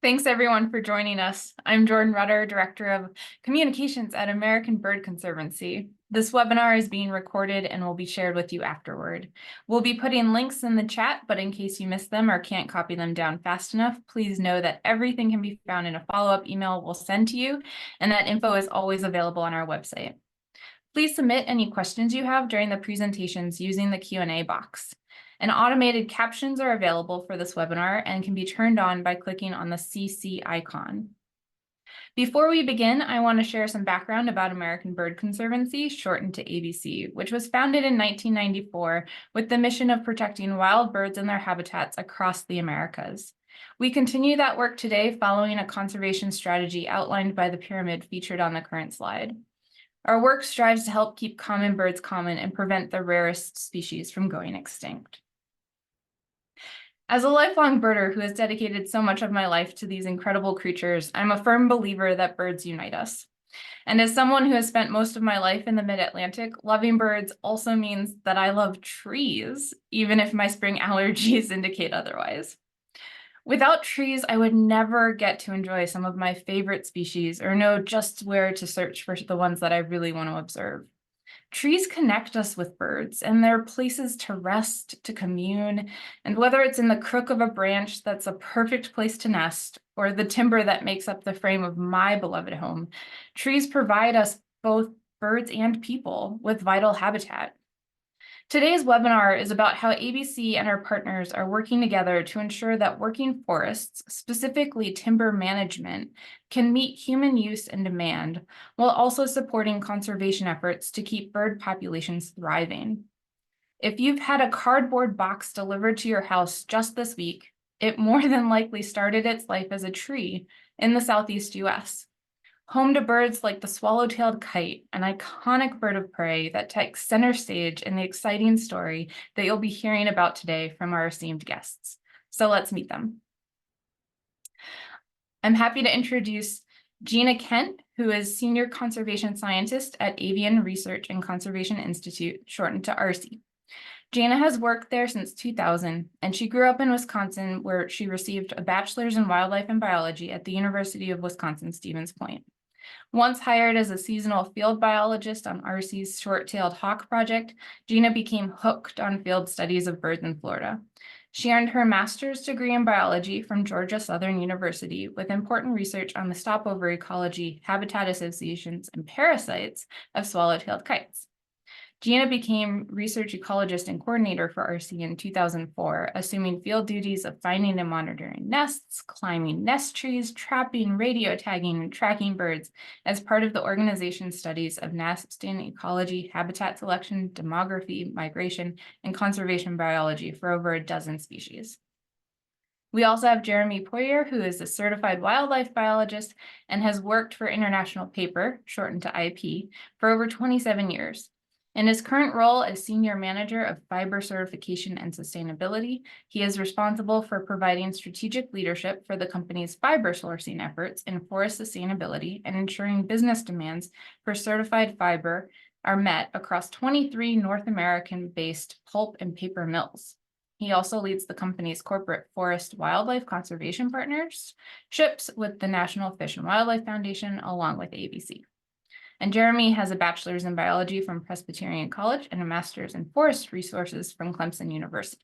Thanks everyone for joining us. I'm Jordan Rutter, Director of Communications at American Bird Conservancy. This webinar is being recorded and will be shared with you afterward. We'll be putting links in the chat, but in case you missed them or can't copy them down fast enough, please know that everything can be found in a follow-up email we'll send to you, and that info is always available on our website. Please submit any questions you have during the presentations using the Q&A box. And automated captions are available for this webinar and can be turned on by clicking on the CC icon. Before we begin, I want to share some background about American Bird Conservancy, shortened to ABC, which was founded in 1994 with the mission of protecting wild birds and their habitats across the Americas. We continue that work today following a conservation strategy outlined by the pyramid featured on the current slide. Our work strives to help keep common birds common and prevent the rarest species from going extinct. As a lifelong birder who has dedicated so much of my life to these incredible creatures, I'm a firm believer that birds unite us. And as someone who has spent most of my life in the mid-Atlantic, loving birds also means that I love trees, even if my spring allergies indicate otherwise. Without trees, I would never get to enjoy some of my favorite species or know just where to search for the ones that I really want to observe. Trees connect us with birds, and they're places to rest, to commune, and whether it's in the crook of a branch that's a perfect place to nest, or the timber that makes up the frame of my beloved home, trees provide us, both birds and people, with vital habitat. Today's webinar is about how ABC and our partners are working together to ensure that working forests, specifically timber management, can meet human use and demand, while also supporting conservation efforts to keep bird populations thriving. If you've had a cardboard box delivered to your house just this week, it more than likely started its life as a tree in the Southeast US. Home to birds like the Swallow-tailed Kite, an iconic bird of prey that takes center stage in the exciting story that you'll be hearing about today from our esteemed guests. So let's meet them. I'm happy to introduce Gina Kent, who is Senior Conservation Scientist at Avian Research and Conservation Institute, shortened to ARCI. Gina has worked there since 2000, and she grew up in Wisconsin, where she received a bachelor's in wildlife and biology at the University of Wisconsin-Stevens Point. Once hired as a seasonal field biologist on ARCI's short-tailed hawk project, Gina became hooked on field studies of birds in Florida. She earned her master's degree in biology from Georgia Southern University with important research on the stopover ecology, habitat associations, and parasites of swallow-tailed kites. Gina became research ecologist and coordinator for ARCI in 2004, assuming field duties of finding and monitoring nests, climbing nest trees, trapping, radio tagging, and tracking birds as part of the organization's studies of nesting ecology, habitat selection, demography, migration, and conservation biology for over a dozen species. We also have Jeremy Poirier, who is a certified wildlife biologist and has worked for International Paper, shortened to IP, for over 27 years. In his current role as Senior Manager of Fiber Certification and Sustainability, he is responsible for providing strategic leadership for the company's fiber sourcing efforts in forest sustainability and ensuring business demands for certified fiber are met across 23 North American-based pulp and paper mills. He also leads the company's corporate forest wildlife conservation partnerships with the National Fish and Wildlife Foundation, along with ABC. And Jeremy has a bachelor's in biology from Presbyterian College and a master's in forest resources from Clemson University.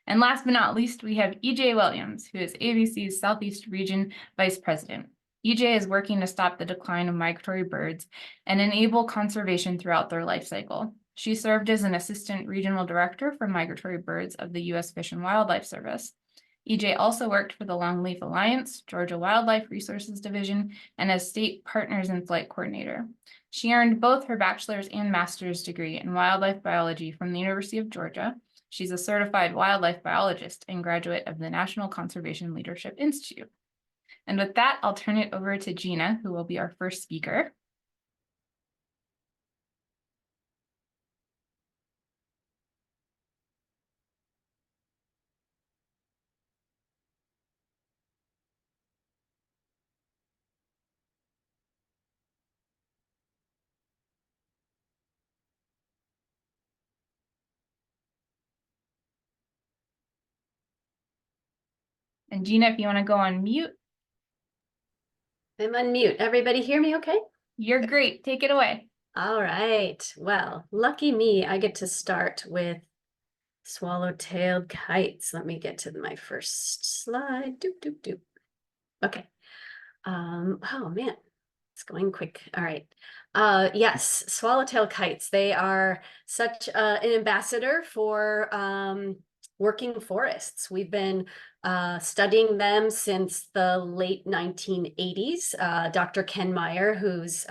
And last but not least, we have EJ Williams, who is ABC's Southeast Region Vice President. EJ is working to stop the decline of migratory birds and enable conservation throughout their life cycle. She served as an assistant regional director for migratory birds of the U.S. Fish and Wildlife Service. EJ also worked for the Longleaf Alliance, Georgia Wildlife Resources Division, and as State Partners in Flight Coordinator. She earned both her bachelor's and master's degree in wildlife biology from the University of Georgia. She's a certified wildlife biologist and graduate of the National Conservation Leadership Institute. And with that, I'll turn it over to Gina, who will be our first speaker. And Gina, if you want to go on mute. I'm on mute. Everybody hear me okay? You're great. Take it away. All right. Well, lucky me, I get to start with swallow-tailed kites. Let me get to my first slide. Doop, doop, doop. Okay. Oh man, it's going quick. All right. Yes, swallow-tailed kites. They are such an ambassador for working forests. We've been studying them since the late 1980s. Dr. Ken Meyer, who's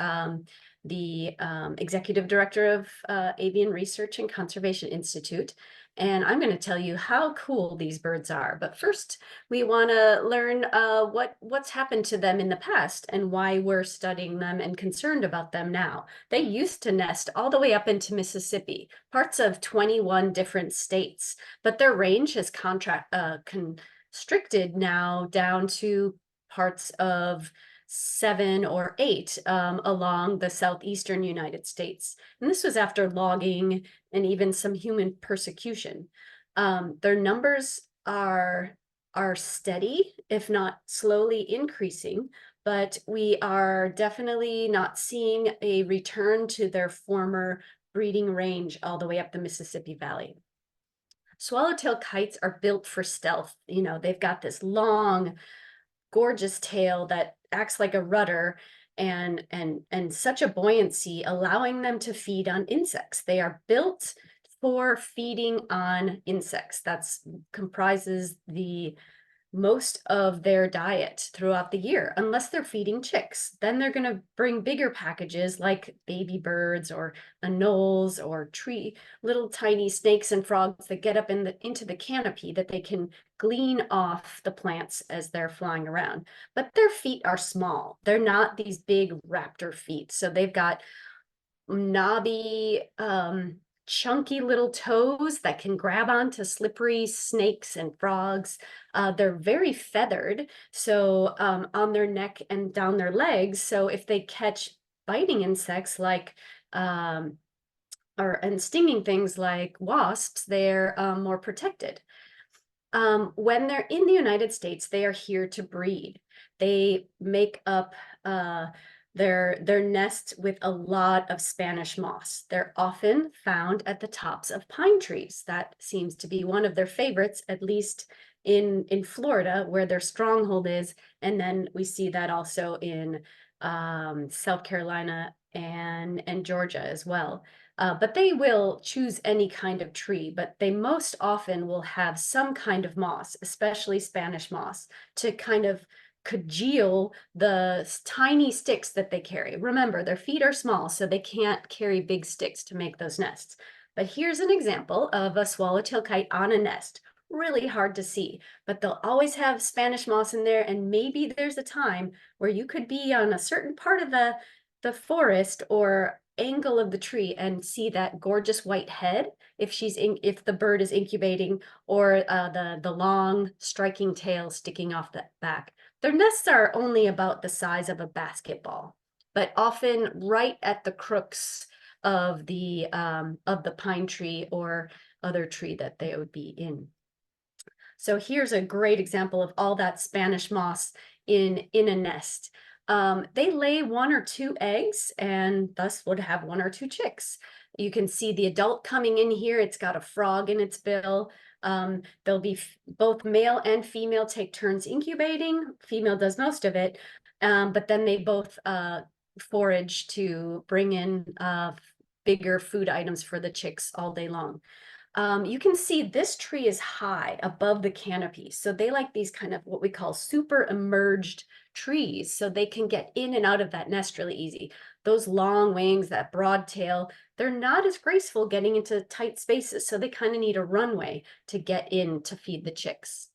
the executive director of Avian Research and Conservation Institute. And I'm going to tell you how cool these birds are. But first, we want to learn what's happened to them in the past and why we're studying them and concerned about them now. They used to nest all the way up into Mississippi, parts of 21 different states, but their range has constricted now down to parts of 7 or 8 along the southeastern United States. And this was after logging and even some human persecution. Their numbers are steady, if not slowly increasing, but we are definitely not seeing a return to their former breeding range all the way up the Mississippi Valley. Swallow-tailed kites are built for stealth. You know, they've got this long, gorgeous tail that acts like a rudder and such a buoyancy, allowing them to feed on insects. They are built for feeding on insects. That's comprises the most of their diet throughout the year, unless they're feeding chicks. Then they're going to bring bigger packages like baby birds or anoles or little tiny snakes and frogs that get up into the canopy that they can glean off the plants as they're flying around. But their feet are small. They're not these big raptor feet. So they've got knobby, chunky little toes that can grab onto slippery snakes and frogs. They're very feathered, so on their neck and down their legs. So if they catch biting insects like and stinging things like wasps, they're more protected. When they're in the United States, they are here to breed. They make up their nests with a lot of Spanish moss. They're often found at the tops of pine trees. That seems to be one of their favorites, at least in Florida, where their stronghold is. And then we see that also in South Carolina and Georgia as well. But they will choose any kind of tree, but they most often will have some kind of moss, especially Spanish moss, to kind of congeal the tiny sticks that they carry. Remember, their feet are small, so they can't carry big sticks to make those nests. But here's an example of a swallow-tailed kite on a nest. Really hard to see, but they'll always have Spanish moss in there, and maybe there's a time where you could be on a certain part of the forest or angle of the tree and see that gorgeous white head if the bird is incubating, or the long striking tail sticking off the back. Their nests are only about the size of a basketball, but often right at the crooks of the pine tree or other tree that they would be in. So here's a great example of all that Spanish moss in a nest. They lay 1 or 2 eggs and thus would have 1 or 2 chicks. You can see the adult coming in here. It's got a frog in its bill. There'll be both male and female take turns incubating. Female does most of it, but then they both forage to bring in bigger food items for the chicks all day long. You can see this tree is high above the canopy. So they like these kind of what we call super emerged trees, so they can get in and out of that nest really easy. Those long wings, that broad tail, they're not as graceful getting into tight spaces, so they kind of need a runway to get in to feed the chicks.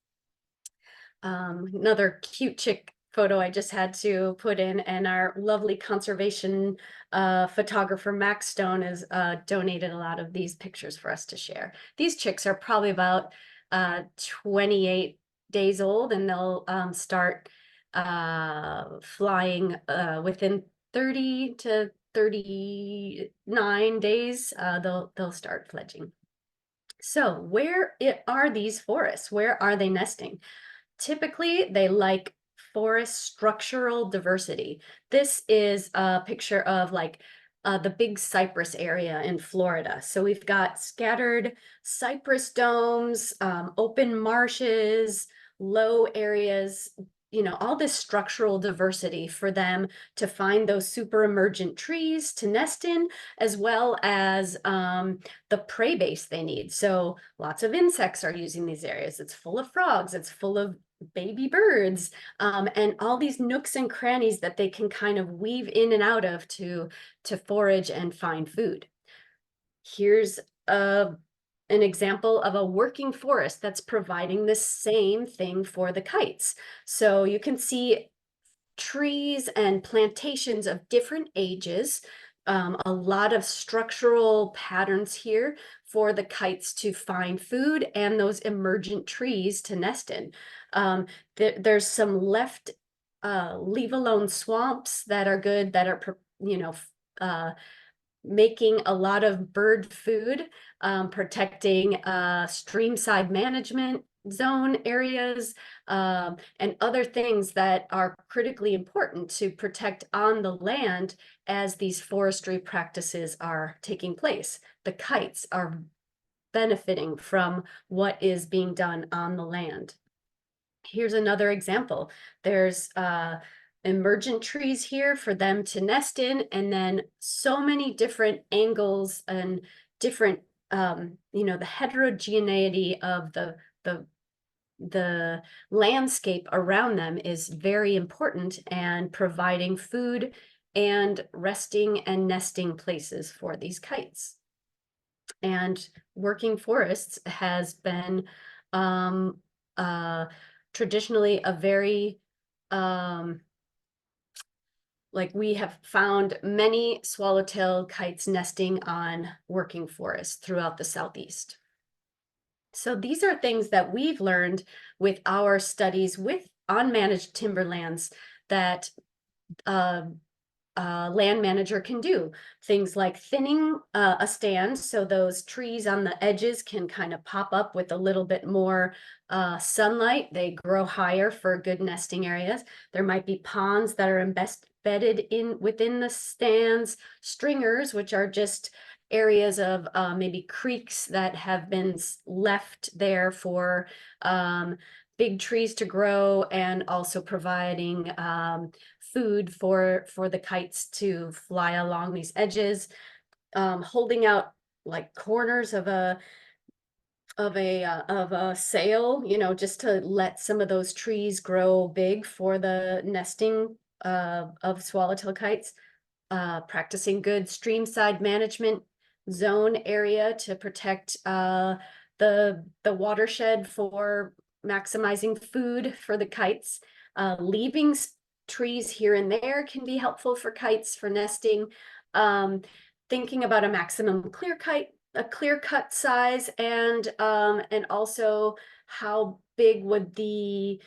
Another cute chick photo I just had to put in, and our lovely conservation photographer Max Stone has donated a lot of these pictures for us to share. These chicks are probably about 28 days old, and they'll start flying within 30 to 39 days. They'll start fledging. So where are these forests? Where are they nesting? Typically, they like forest structural diversity. This is a picture of like the big cypress area in Florida. So we've got scattered cypress domes, open marshes, low areas, you know, all this structural diversity for them to find those super emergent trees to nest in, as well as the prey base they need. So lots of insects are using these areas. It's full of frogs, it's full of baby birds, and all these nooks and crannies that they can kind of weave in and out of to forage and find food. Here's an example of a working forest that's providing the same thing for the kites. So you can see trees and plantations of different ages, a lot of structural patterns here for the kites to find food and those emergent trees to nest in. There's some left leave alone swamps that are good, that are, you know, making a lot of bird food, protecting streamside management zone areas, and other things that are critically important to protect on the land as these forestry practices are taking place. The kites are benefiting from what is being done on the land. Here's another example. There's emergent trees here for them to nest in, and then so many different angles and different, you know, the heterogeneity of the landscape around them is very important, and providing food and resting and nesting places for these kites. And working forests has been traditionally a very like, we have found many swallow-tailed kites nesting on working forests throughout the Southeast. So these are things that we've learned with our studies with unmanaged timberlands that land manager can do. Things like thinning a stand so those trees on the edges can kind of pop up with a little bit more sunlight. They grow higher for good nesting areas. There might be ponds that are embedded in within the stands, stringers, which are just areas of maybe creeks that have been left there for big trees to grow, and also providing food for the kites to fly along these edges, holding out like corners of a sail, you know, just to let some of those trees grow big for the nesting of swallowtail kites, practicing good streamside management zone area to protect the watershed for maximizing food for the kites. Leaving trees here and there can be helpful for kites for nesting. Thinking about a maximum clear cut size, and also how big would the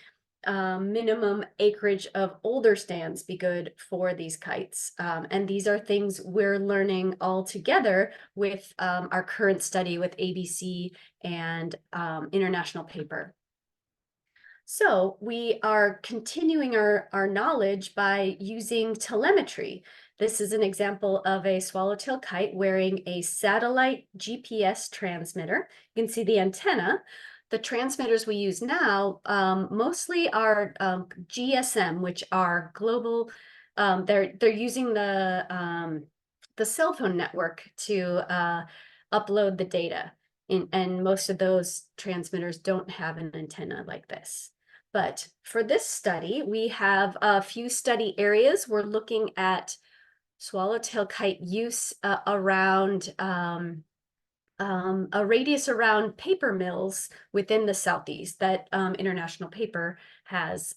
minimum acreage of older stands be good for these kites. And these are things we're learning all together with our current study with ABC and international paper. So we are continuing our knowledge by using telemetry. This is an example of a swallow-tailed kite wearing a satellite GPS transmitter. You can see the antenna. The transmitters we use now mostly are GSM, which are global. They're using the cell phone network to upload the data. And most of those transmitters don't have an antenna like this. But for this study, we have a few study areas. We're looking at swallowtail kite use around a radius around paper mills within the Southeast that International Paper has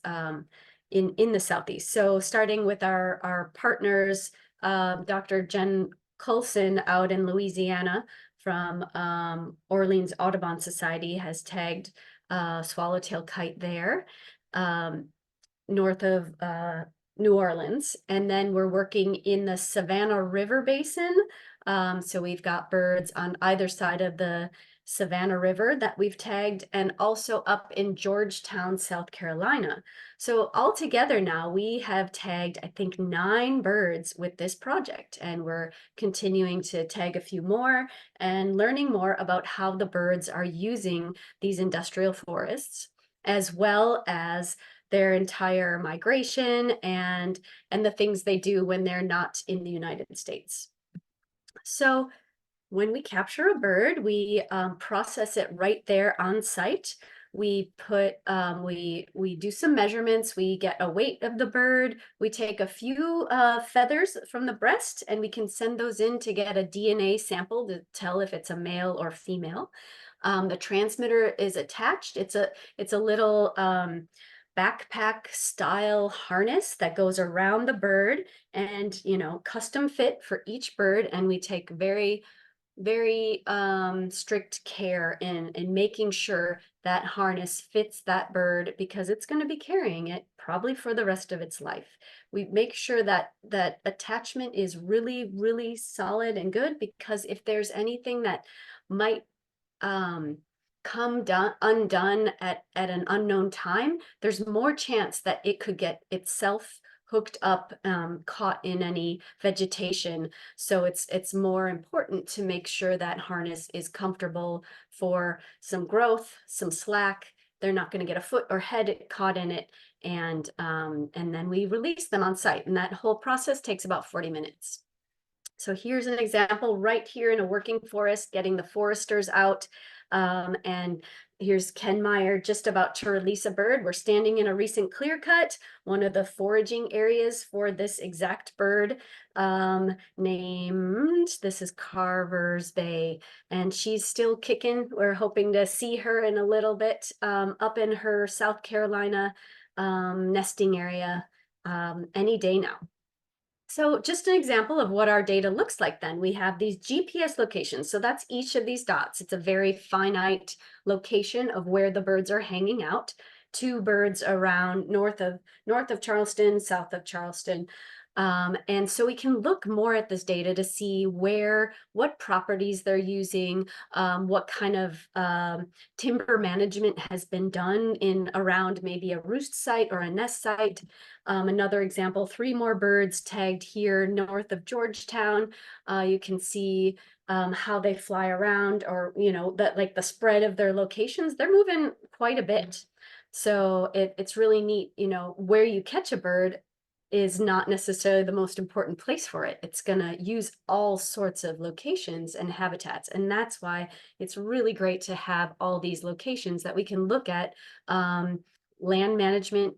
in the Southeast. So starting with our partners, Dr. Jen Coulson out in Louisiana from Orleans Audubon Society has tagged swallowtail kite there, north of New Orleans. And then we're working in the Savannah River Basin. So we've got birds on either side of the Savannah River that we've tagged, and also up in Georgetown, South Carolina. So altogether now we have tagged, I think, 9 birds with this project, and we're continuing to tag a few more and learning more about how the birds are using these industrial forests, as well as their entire migration and the things they do when they're not in the United States. So when we capture a bird, we process it right there on site. We put we do some measurements. We get a weight of the bird. We take a few feathers from the breast, and we can send those in to get a DNA sample to tell if it's a male or female. The transmitter is attached. It's a little backpack style harness that goes around the bird, and custom fit for each bird. And we take very strict care in making sure that harness fits that bird, because it's going to be carrying it probably for the rest of its life. We make sure that that attachment is really solid and good, because if there's anything that might come undone at an unknown time, there's more chance that it could get itself hooked up, caught in any vegetation. So it's more important to make sure that harness is comfortable for some growth, some slack. They're not going to get a foot or head caught in it, and then we release them on site, and that whole process takes about 40 minutes. So here's an example right here in a working forest, getting the foresters out. And here's Ken Meyer just about to release a bird. We're standing in a recent clear cut, one of the foraging areas for this exact bird, named, this is Carver's Bay, and she's still kicking. We're hoping to see her in a little bit, up in her South Carolina nesting area any day now. So just an example of what our data looks like then. We have these GPS locations. So that's each of these dots. It's a very finite location of where the birds are hanging out. 2 birds around north of Charleston, south of Charleston. And so we can look more at this data to see what properties they're using, what kind of timber management has been done in around maybe a roost site or a nest site. Another example, 3 more birds tagged here north of Georgetown. You can see how they fly around, or that, like, the spread of their locations. They're moving quite a bit. So it's really neat, where you catch a bird is not necessarily the most important place for it. It's going to use all sorts of locations and habitats. And that's why it's really great to have all these locations that we can look at, land management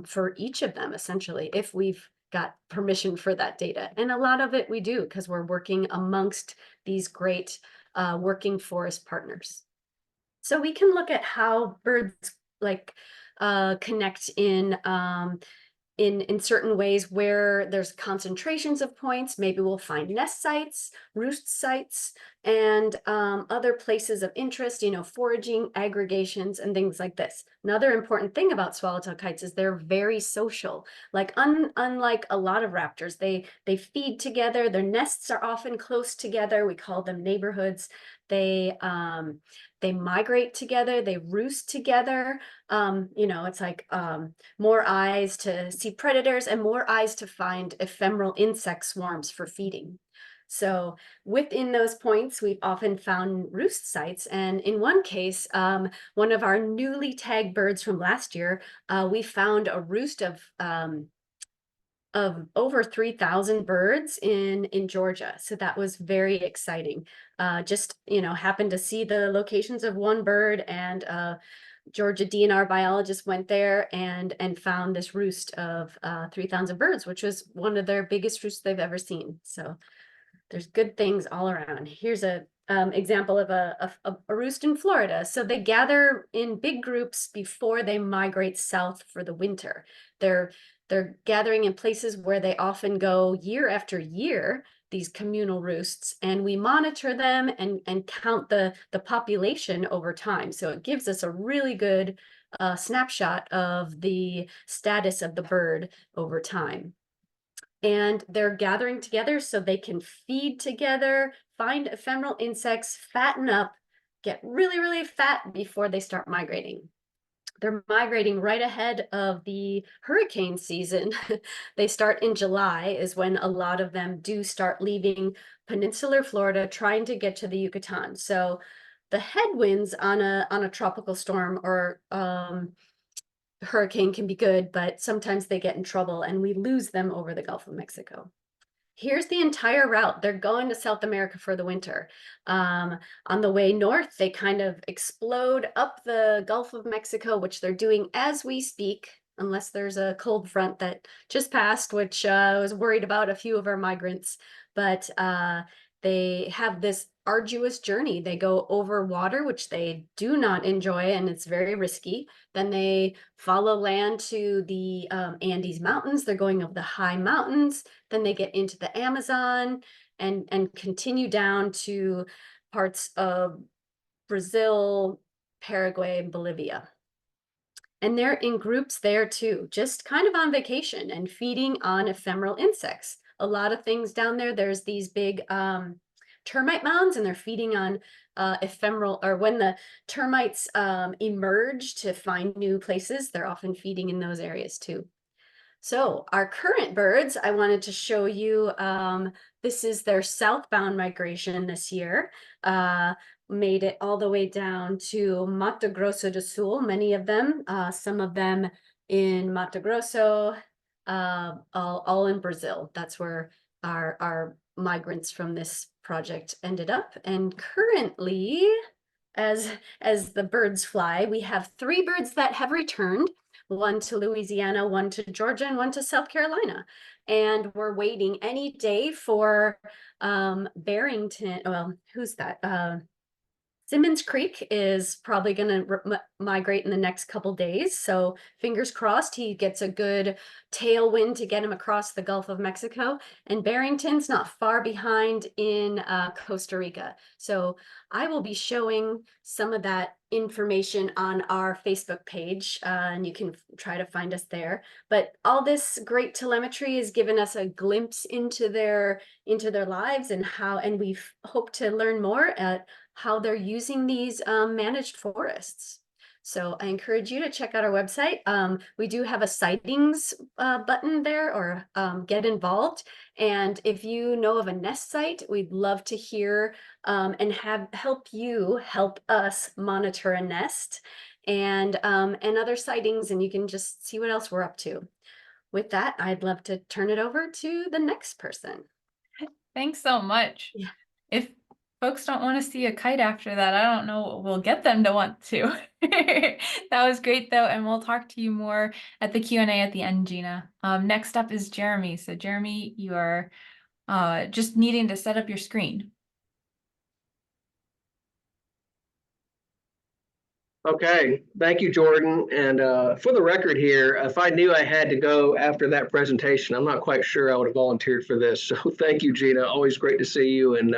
for each of them, essentially, if we've got permission for that data. And a lot of it we do, because we're working amongst these great working forest partners. So we can look at how birds connect in certain ways where there's concentrations of points. Maybe we'll find nest sites, roost sites, and other places of interest, foraging aggregations and things like this. Another important thing about swallowtail kites is they're very social. Like unlike a lot of raptors, they feed together. Their nests are often close together. We call them neighborhoods. They migrate together. They roost together. It's like more eyes to see predators and more eyes to find ephemeral insect swarms for feeding. So within those points, we've often found roost sites. And in one case, one of our newly tagged birds from last year, we found a roost of over 3,000 birds in Georgia. So that was very exciting. Just, happened to see the locations of one bird, and Georgia DNR biologist went there and found this roost of 3,000 birds, which was one of their biggest roosts they've ever seen. So there's good things all around. Here's a example of a roost in Florida. So they gather in big groups before they migrate south for the winter. They're gathering in places where they often go year after year, these communal roosts, and we monitor them and count the population over time. So it gives us a really good snapshot of the status of the bird over time. And they're gathering together so they can feed together, find ephemeral insects, fatten up, get really, really fat before they start migrating. They're migrating right ahead of the hurricane season. They start in July is when a lot of them do start leaving peninsular Florida, trying to get to the Yucatan. So the headwinds on a tropical storm or hurricane can be good, but sometimes they get in trouble and we lose them over the Gulf of Mexico. Here's the entire route. They're going to South America for the winter. On the way north, they kind of explode up the Gulf of Mexico, which they're doing as we speak, unless there's a cold front that just passed, which I was worried about a few of our migrants. But they have this arduous journey. They go over water, which they do not enjoy, and it's very risky. Then they follow land to the Andes Mountains. They're going over the high mountains. Then they get into the Amazon and continue down to parts of Brazil, Paraguay, and Bolivia. And they're in groups there too, just kind of on vacation and feeding on ephemeral insects. A lot of things down there. There's these big termite mounds, and they're feeding on ephemeral, or when the termites emerge to find new places, they're often feeding in those areas too. So our current birds, I wanted to show you, this is their southbound migration this year. Made it all the way down to Mato Grosso do Sul, many of them, some of them in Mato Grosso, all in Brazil. That's where our migrants from this project ended up. And currently, as the birds fly, we have 3 birds that have returned, one to Louisiana, one to Georgia, and one to South Carolina. And we're waiting any day for Barrington. Well, who's that? Simmons Creek is probably going to migrate in the next couple days. So fingers crossed he gets a good tailwind to get him across the Gulf of Mexico. And Barrington's not far behind in Costa Rica. So I will be showing some of that information on our Facebook page, and you can try to find us there. But all this great telemetry has given us a glimpse into their lives and how, and we hope to learn more at how they're using these managed forests. So I encourage you to check out our website. We do have a sightings button there, or get involved. And if you know of a nest site, we'd love to hear and help us monitor a nest and other sightings, and you can just see what else we're up to. With that, I'd love to turn it over to the next person. Thanks so much. Yeah. If folks don't want to see a kite after that, I don't know what will get them to want to. That was great though, and we'll talk to you more at the Q&A at the end, Gina. Next up is Jeremy. So Jeremy, you are just needing to set up your screen. Okay, thank you, Jordan. And for the record here, if I knew I had to go after that presentation, I'm not quite sure I would have volunteered for this. So thank you, Gina. Always great to see you. And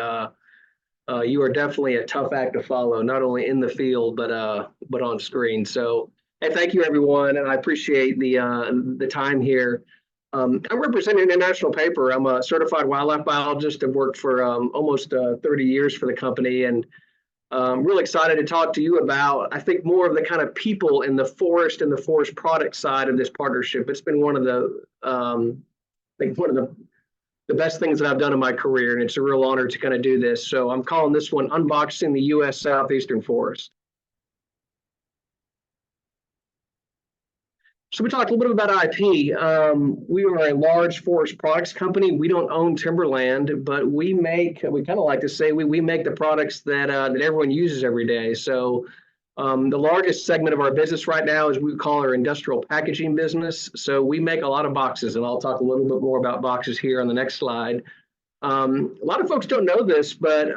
you are definitely a tough act to follow, not only in the field, but on screen. So hey, thank you, everyone. And I appreciate the time here. I'm representing an international paper. I'm a certified wildlife biologist. I've worked for almost 30 years for the company, and I'm really excited to talk to you about, I think, more of the kind of people in the forest and the forest product side of this partnership. It's been one of the, I think, one of the best things that I've done in my career, and it's a real honor to kind of do this. So I'm calling this one Unboxing the U.S. Southeastern Forest. So we talked a little bit about IP. We are a large forest products company. We don't own timberland, but we kind of like to say, we make the products that everyone uses every day. So the largest segment of our business right now is we call our industrial packaging business. So we make a lot of boxes, and I'll talk a little bit more about boxes here on the next slide. A lot of folks don't know this, but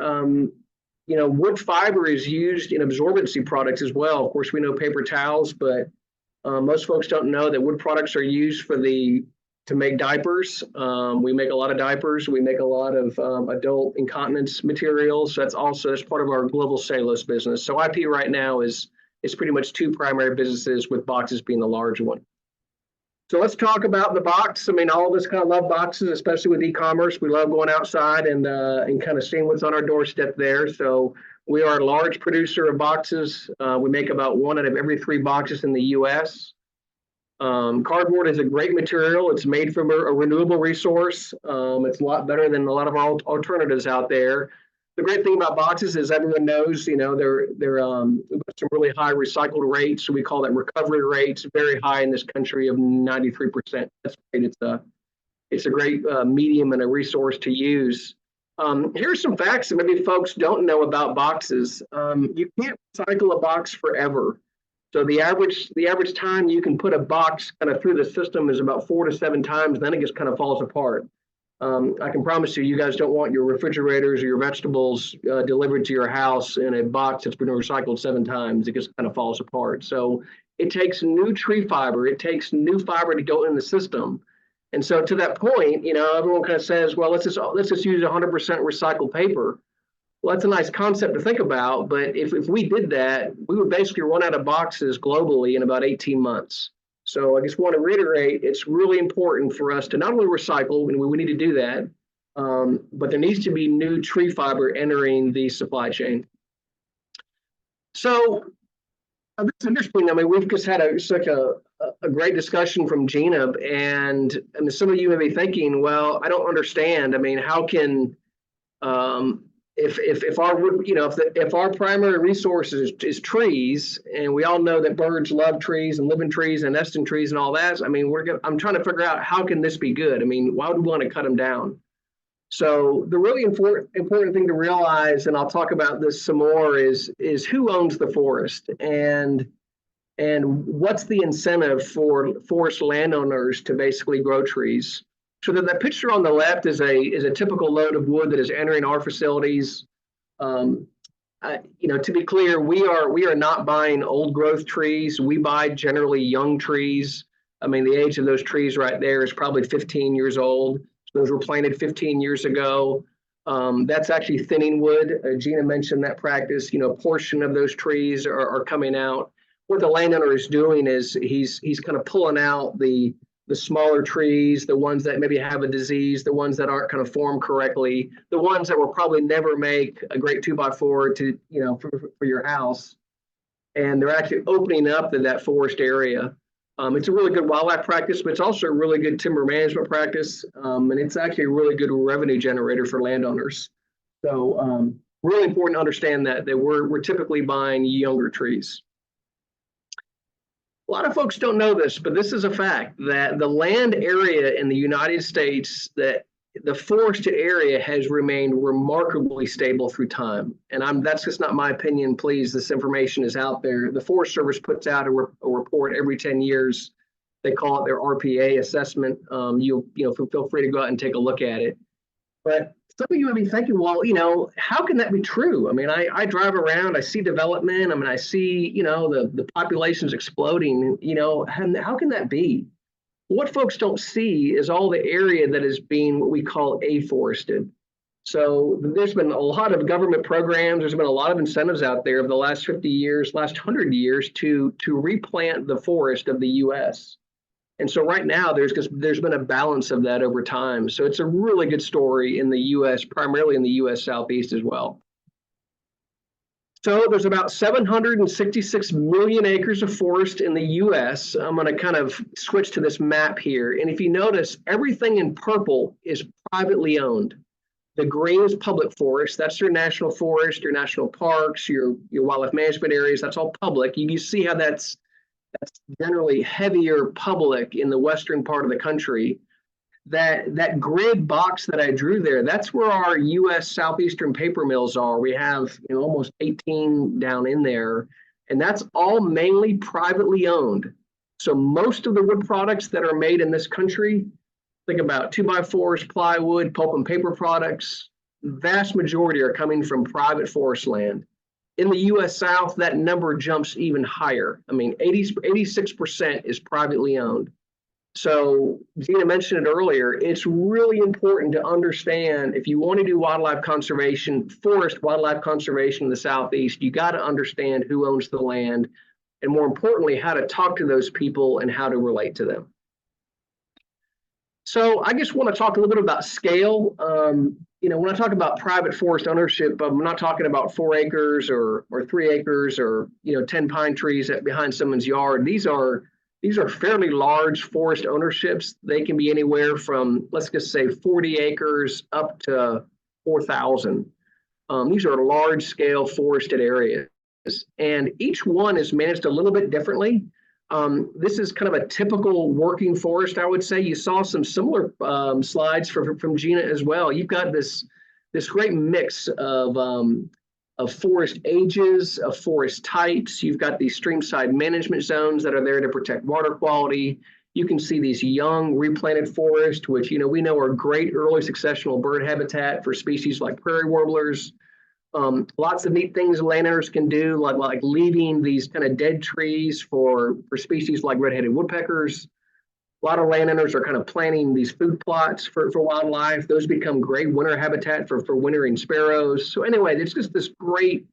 wood fiber is used in absorbency products as well. Of course, we know paper towels, but most folks don't know that wood products are used to make diapers. We make a lot of diapers. We make a lot of adult incontinence materials. So that's part of our global cellulose business. So IP right now is pretty much 2 primary businesses, with boxes being the large one. So let's talk about the box. I mean, all of us kind of love boxes, especially with e-commerce. We love going outside and kind of seeing what's on our doorstep there. So We are a large producer of boxes. We make about 1 out of every 3 boxes in the U.S. Cardboard is a great material. It's made from a renewable resource. It's a lot better than a lot of our alternatives out there. The great thing about boxes is everyone knows, you know, they're some really high recycled rates. So we call that recovery rates, very high in this country of 93%. That's great. It's a great medium and a resource to use. Here's some facts that maybe folks don't know about boxes. You can't recycle a box forever. So the average time you can put a box kind of through the system is about 4 to 7 times, then it just kind of falls apart. I can promise you guys don't want your refrigerators or your vegetables delivered to your house in a box that's been recycled 7 times. It just kind of falls apart. So it takes new tree fiber. It takes new fiber to go in the system. And so to that point, you know, everyone kind of says, well, let's just use 100% recycled paper. Well, that's a nice concept to think about, but if we did that, we would basically run out of boxes globally in about 18 months. So I just want to reiterate, it's really important for us to not only recycle, and we need to do that, but there needs to be new tree fiber entering the supply chain. So it's interesting. I mean, we've just had such a great discussion from Gina, and some of you may be thinking, well, I don't understand. I mean, how can if our primary resource is trees, and we all know that birds love trees and live in trees and nest in trees and all that, I mean, I'm trying to figure out how can this be good? I mean, why would we want to cut them down? So the really important thing to realize, and I'll talk about this some more, is who owns the forest and what's the incentive for forest landowners to basically grow trees. So that picture on the left is a typical load of wood that is entering our facilities. You know, to be clear, we are not buying old growth trees. We buy generally young trees. I mean, the age of those trees right there is probably 15 years old. Those were planted 15 years ago. That's actually thinning wood. Gina mentioned that practice. You know, a portion of those trees are coming out. What the landowner is doing is he's kind of pulling out the smaller trees, the ones that maybe have a disease, the ones that aren't kind of formed correctly, the ones that will probably never make a great 2x4 to, you know, for your house. And they're actually opening up that forest area. It's a really good wildlife practice, but it's also a really good timber management practice. And it's actually a really good revenue generator for landowners. So really important to understand that we're typically buying younger trees. A lot of folks don't know this, but this is a fact that the land area in the United States, that the forested area has remained remarkably stable through time. And that's just not my opinion, please. This information is out there. The Forest Service puts out a report every 10 years. They call it their RPA assessment. You feel free to go out and take a look at it. But some of you may be thinking, well, you know, how can that be true? I mean, I drive around, I see development. I mean, I see, you know, the population's exploding. You know, how can that be? What folks don't see is all the area that is being what we call afforested. So there's been a lot of government programs. There's been a lot of incentives out there over the last 50 years, last 100 years to replant the forest of the U.S. And so right now there's been a balance of that over time. So it's a really good story in the U.S., primarily in the U.S. Southeast as well. So there's about 766 million acres of forest in the U.S. I'm going to kind of switch to this map here. And if you notice, everything in purple is privately owned. The green is public forest. That's your national forest, your national parks, your wildlife management areas. That's all public. You see how that's generally heavier public in the western part of the country. That grid box that I drew there, that's where our U.S. southeastern paper mills are. We have, you know, almost 18 down in there, and that's all mainly privately owned. So most of the wood products that are made in this country, think about 2x4s, plywood, pulp and paper products, vast majority are coming from private forest land. In the U.S. South, that number jumps even higher. I mean, 86% is privately owned. So Gina mentioned it earlier, it's really important to understand if you want to do wildlife conservation, forest wildlife conservation in the Southeast, you got to understand who owns the land, and more importantly, how to talk to those people and how to relate to them. So I just want to talk a little bit about scale. When I talk about private forest ownership, I'm not talking about 4 acres or 3 acres or 10 pine trees behind someone's yard. These are fairly large forest ownerships. They can be anywhere from, let's just say, 40 acres up to 4,000. These are large scale forested areas, and each one is managed a little bit differently. This is kind of a typical working forest, I would say. You saw some similar slides from Gina as well. You've got this great mix of forest ages, of forest types. You've got these streamside management zones that are there to protect water quality. You can see these young replanted forests, which we know are great early successional bird habitat for species like prairie warblers. Lots of neat things landowners can do, like leaving these kind of dead trees for species like red-headed woodpeckers. A lot of landowners are kind of planting these food plots for wildlife. Those become great winter habitat for wintering sparrows. So anyway, it's just this great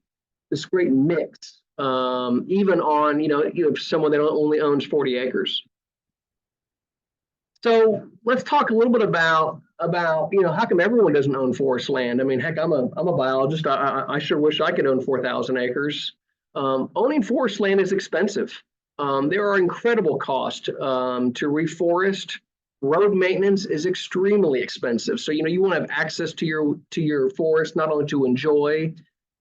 mix, even on someone that only owns 40 acres. So let's talk a little bit about how come everyone doesn't own forest land? I mean, heck, I'm a biologist. I sure wish I could own 4,000 acres. Owning forest land is expensive. There are incredible costs to reforest. Road maintenance is extremely expensive. So you want to have access to your forest not only to enjoy,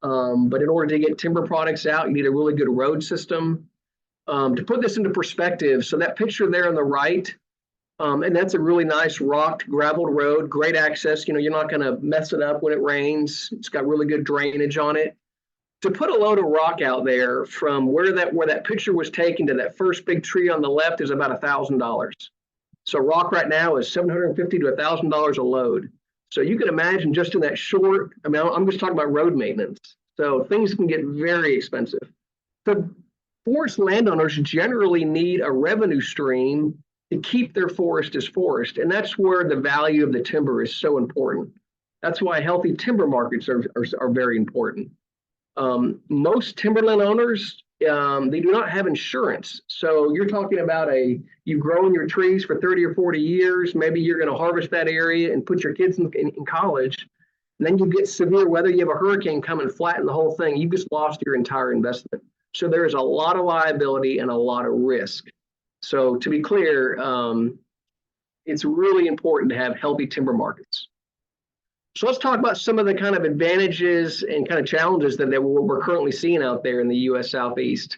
but in order to get timber products out, you need a really good road system. To put this into perspective, so that picture there on the right. And that's a really nice rocked, graveled road, great access. You're not going to mess it up when it rains. It's got really good drainage on it. To put a load of rock out there from where that picture was taken to that first big tree on the left is about $1,000. So rock right now is $750 to $1,000 a load. So you can imagine just in that short, I'm just talking about road maintenance. So things can get very expensive. So forest landowners generally need a revenue stream to keep their forest as forest. And that's where the value of the timber is so important. That's why healthy timber markets are very important. Most timberland owners, they do not have insurance. So you're talking about you've grown your trees for 30 or 40 years. Maybe you're going to harvest that area and put your kids in college. And then you get severe weather, you have a hurricane come and flatten the whole thing. You just lost your entire investment. So there's a lot of liability and a lot of risk. So to be clear, it's really important to have healthy timber markets. So let's talk about some of the kind of advantages and kind of challenges that we're currently seeing out there in the U.S. Southeast.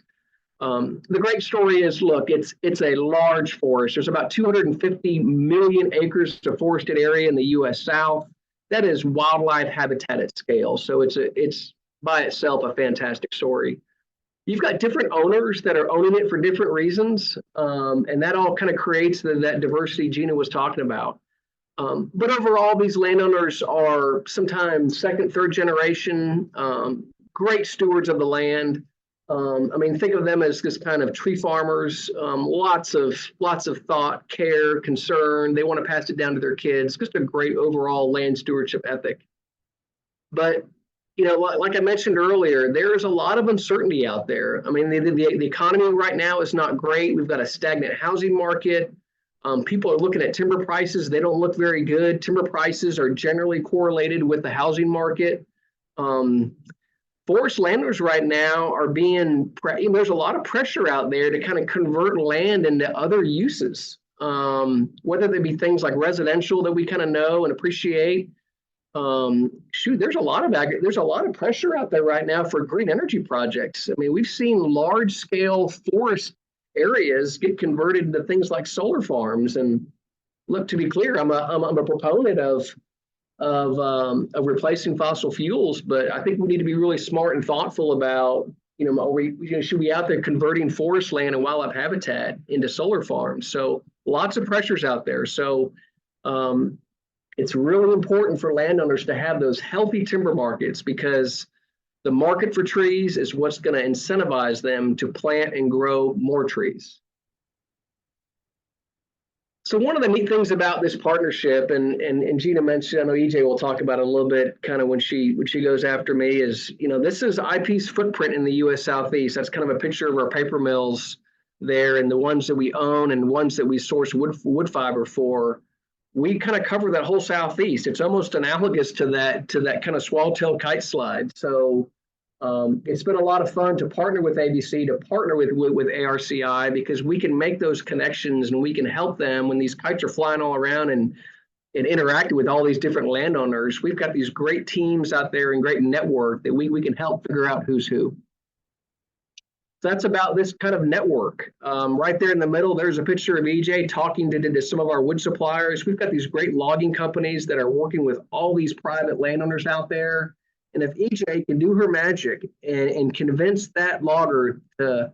The great story is, look, it's a large forest. There's about 250 million acres of forested area in the U.S. South. That is wildlife habitat at scale. So it's by itself a fantastic story. You've got different owners that are owning it for different reasons, and that all kind of creates that diversity Gina was talking about. But overall, these landowners are sometimes second, third generation, great stewards of the land. Think of them as just kind of tree farmers, lots of thought, care, concern. They want to pass it down to their kids. Just a great overall land stewardship ethic. But like I mentioned earlier, there is a lot of uncertainty out there. The economy right now is not great. We've got a stagnant housing market. People are looking at timber prices. They don't look very good. Timber prices are generally correlated with the housing market. Forest landowners right now are there's a lot of pressure out there to kind of convert land into other uses, whether they be things like residential that we kind of know and appreciate. There's a lot of pressure out there right now for green energy projects. We've seen large scale forest areas get converted into things like solar farms. And look, to be clear, I'm a proponent of replacing fossil fuels, but I think we need to be really smart and thoughtful about, should we be out there converting forest land and wildlife habitat into solar farms? So lots of pressures out there. So it's really important for landowners to have those healthy timber markets, because the market for trees is what's going to incentivize them to plant and grow more trees. So one of the neat things about this partnership, and Gina mentioned, I know EJ will talk about it a little bit kind of when she goes after me, is, this is IP's footprint in the U.S. Southeast. That's kind of a picture of our paper mills there, and the ones that we own and ones that we source wood fiber for. we kind of cover that whole southeast. It's almost analogous to that kind of swallow-tailed kite slide. So it's been a lot of fun to partner with ABC, to partner with ARCI, because we can make those connections and we can help them when these kites are flying all around and interacting with all these different landowners. We've got these great teams out there and great network that we can help figure out who's who. So that's about this kind of network. Right there in the middle, there's a picture of EJ talking to some of our wood suppliers. We've got these great logging companies that are working with all these private landowners out there. And if EJ can do her magic and convince that logger to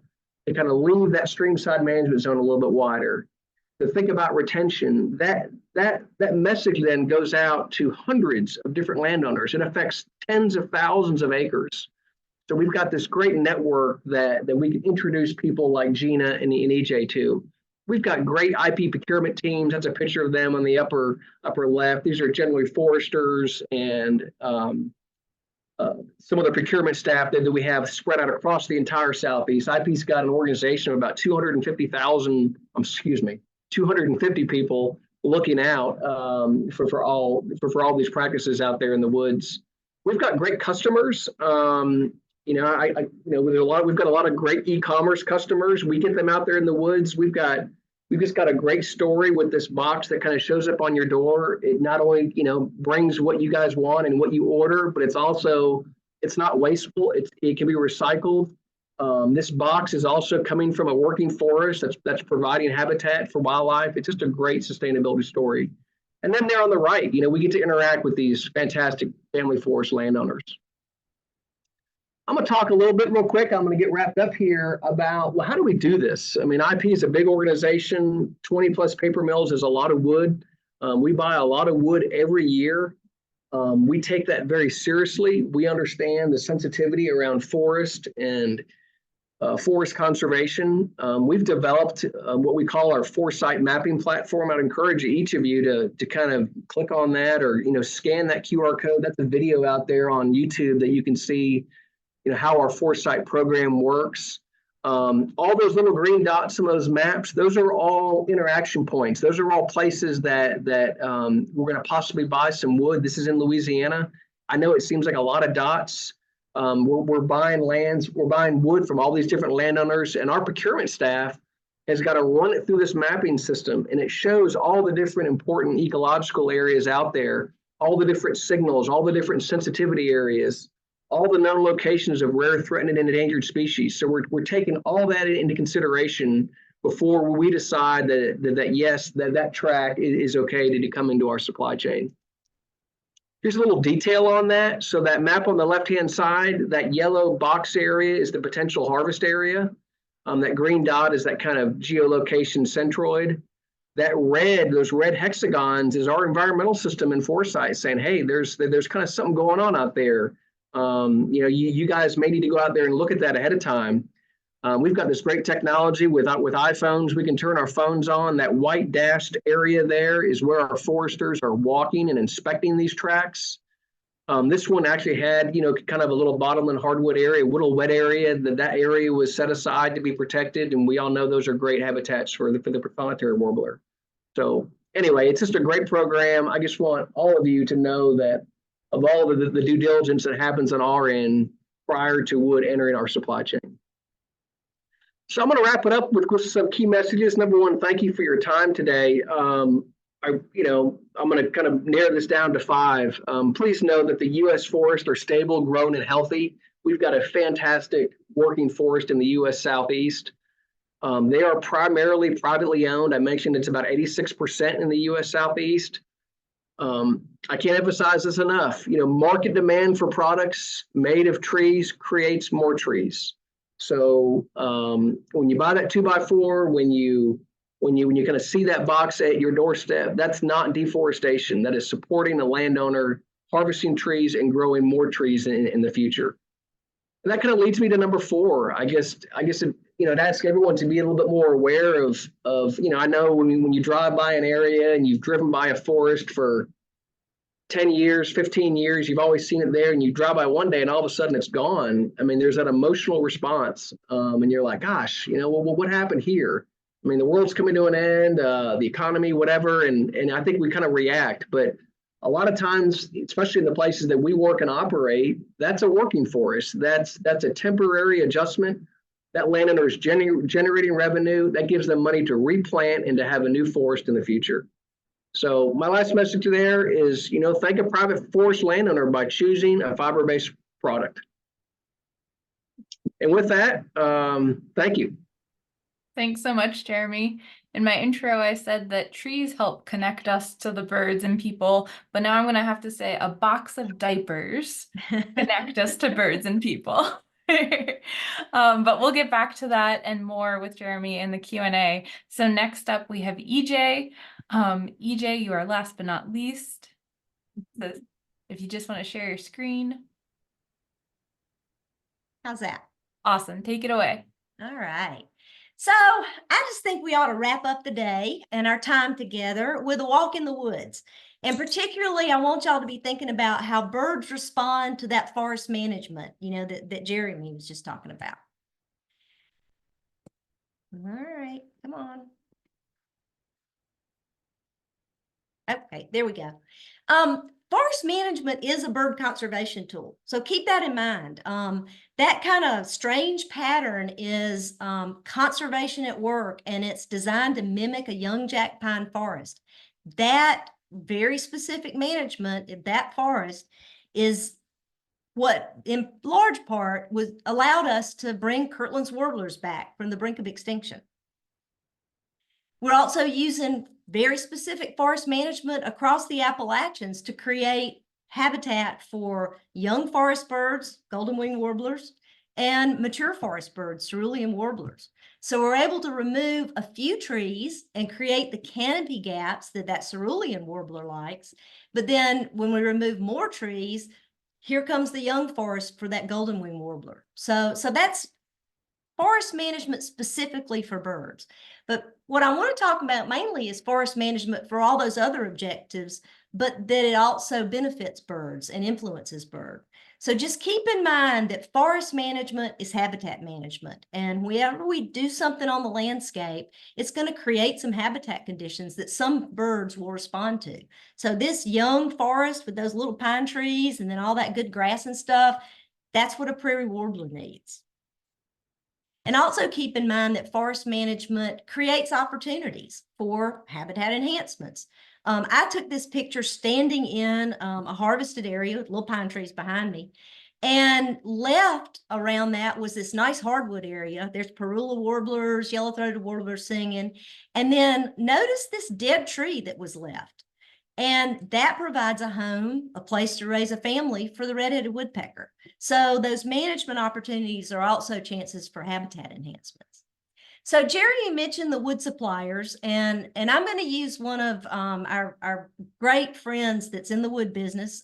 kind of leave that streamside management zone a little bit wider, to think about retention, that message then goes out to hundreds of different landowners. It affects tens of thousands of acres. So we've got this great network that we can introduce people like Gina and EJ to. We've got great IP procurement teams. That's a picture of them on the upper left. These are generally foresters and some of the procurement staff that we have spread out across the entire Southeast. IP's got an organization of about 250 people looking out for all these practices out there in the woods. We've got great customers. We've got a lot of great e-commerce customers. We get them out there in the woods. We've just got a great story with this box that kind of shows up on your door. It not only, brings what you guys want and what you order, but it's not wasteful. It can be recycled. This box is also coming from a working forest that's providing habitat for wildlife. It's just a great sustainability story. And then there on the right, we get to interact with these fantastic family forest landowners. I'm going to talk a little bit real quick. I'm going to get wrapped up here about, well, how do we do this? I mean, IP is a big organization. 20 plus paper mills is a lot of wood. We buy a lot of wood every year. We take that very seriously. We understand the sensitivity around forest and forest conservation. We've developed what we call our foresight mapping platform. I'd encourage each of you to kind of click on that or scan that QR code. That's a video out there on YouTube that you can see how our foresight program works. All those little green dots, some of those maps, those are all interaction points. Those are all places that we're going to possibly buy some wood. This is in Louisiana. I know it seems like a lot of dots. We're buying wood from all these different landowners, and our procurement staff has got to run it through this mapping system, and it shows all the different important ecological areas out there, all the different signals, all the different sensitivity areas, all the known locations of rare, threatened, and endangered species. So we're taking all that into consideration before we decide that track is okay to come into our supply chain. Here's a little detail on that. So that map on the left-hand side, that yellow box area is the potential harvest area. That green dot is that kind of geolocation centroid. Those red hexagons is our environmental system in foresight saying, hey, there's kind of something going on out there. You guys may need to go out there and look at that ahead of time. We've got this great technology with iPhones. We can turn our phones on. That white dashed area there is where our foresters are walking and inspecting these tracks. This one actually had, kind of a little bottomland hardwood area, little wet area. That area was set aside to be protected, and we all know those are great habitats for the Prothonotary Warbler. So anyway, it's just a great program. I just want all of you to know that of all the due diligence that happens on our end prior to wood entering our supply chain. So I'm going to wrap it up with some key messages. Number one, thank you for your time today. I'm going to kind of narrow this down to 5. Please know that the U.S. forests are stable, grown, and healthy. We've got a fantastic working forest in the U.S. Southeast. They are primarily privately owned. I mentioned it's about 86% in the U.S. Southeast. I can't emphasize this enough. Market demand for products made of trees creates more trees. So when you buy that 2x4, when you kind of see that box at your doorstep, that's not deforestation. That is supporting the landowner, harvesting trees and growing more trees in the future. And that kind of leads me to number 4. I guess to ask everyone to be a little bit more aware of I know when you drive by an area and you've driven by a forest for 10 years, 15 years, you've always seen it there, and you drive by one day and all of a sudden it's gone. I mean, there's that emotional response, and you're like, gosh, well, what happened here? I I mean, the world's coming to an end, the economy, whatever, and I think we kind of react. But a lot of times, especially in the places that we work and operate, that's a working forest. That's a temporary adjustment. That landowner is generating revenue. That gives them money to replant and to have a new forest in the future. So my last message there is, thank a private forest landowner by choosing a fiber-based product. And with that, thank you. Thanks so much, Jeremy. In my intro, I said that trees help connect us to the birds and people, but now I'm going to have to say a box of diapers connect us to birds and people. But we'll get back to that and more with Jeremy in the Q&A. So next up, we have EJ. EJ, you are last but not least. So if you just want to share your screen. How's that? Awesome. Take it away. All right. So I just think we ought to wrap up the day and our time together with a walk in the woods. And particularly, I want y'all to be thinking about how birds respond to that forest management, that Jeremy was just talking about. All right, come on. Okay, there we go. Forest management is a bird conservation tool. So keep that in mind. That kind of strange pattern is conservation at work, and it's designed to mimic a young jack pine forest. That very specific management of that forest is what, in large part, allowed us to bring Kirtland's warblers back from the brink of extinction. We're also using very specific forest management across the Appalachians to create habitat for young forest birds, golden-winged warblers, and mature forest birds, cerulean warblers. So we're able to remove a few trees and create the canopy gaps that cerulean warbler likes. But then when we remove more trees, here comes the young forest for that golden-winged warbler. So that's forest management specifically for birds. But what I want to talk about mainly is forest management for all those other objectives, but that it also benefits birds and influences birds. So just keep in mind that forest management is habitat management. And whenever we do something on the landscape, it's going to create some habitat conditions that some birds will respond to. So this young forest with those little pine trees and then all that good grass and stuff, that's what a prairie warbler needs. And also keep in mind that forest management creates opportunities for habitat enhancements. I took this picture standing in a harvested area with little pine trees behind me, and left around that was this nice hardwood area. There's parula warblers, yellow-throated warblers singing, and then notice this dead tree that was left. And that provides a home, a place to raise a family for the red-headed woodpecker. So those management opportunities are also chances for habitat enhancements. So Jerry mentioned the wood suppliers, and I'm going to use one of our great friends that's in the wood business,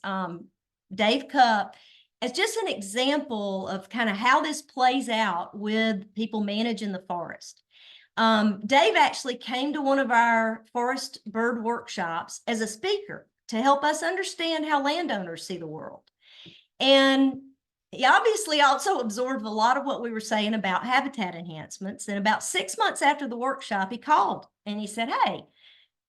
Dave Cupp, as just an example of kind of how this plays out with people managing the forest. Dave actually came to one of our forest bird workshops as a speaker to help us understand how landowners see the world. And he obviously also absorbed a lot of what we were saying about habitat enhancements. And about 6 months after the workshop, he called and he said, "Hey,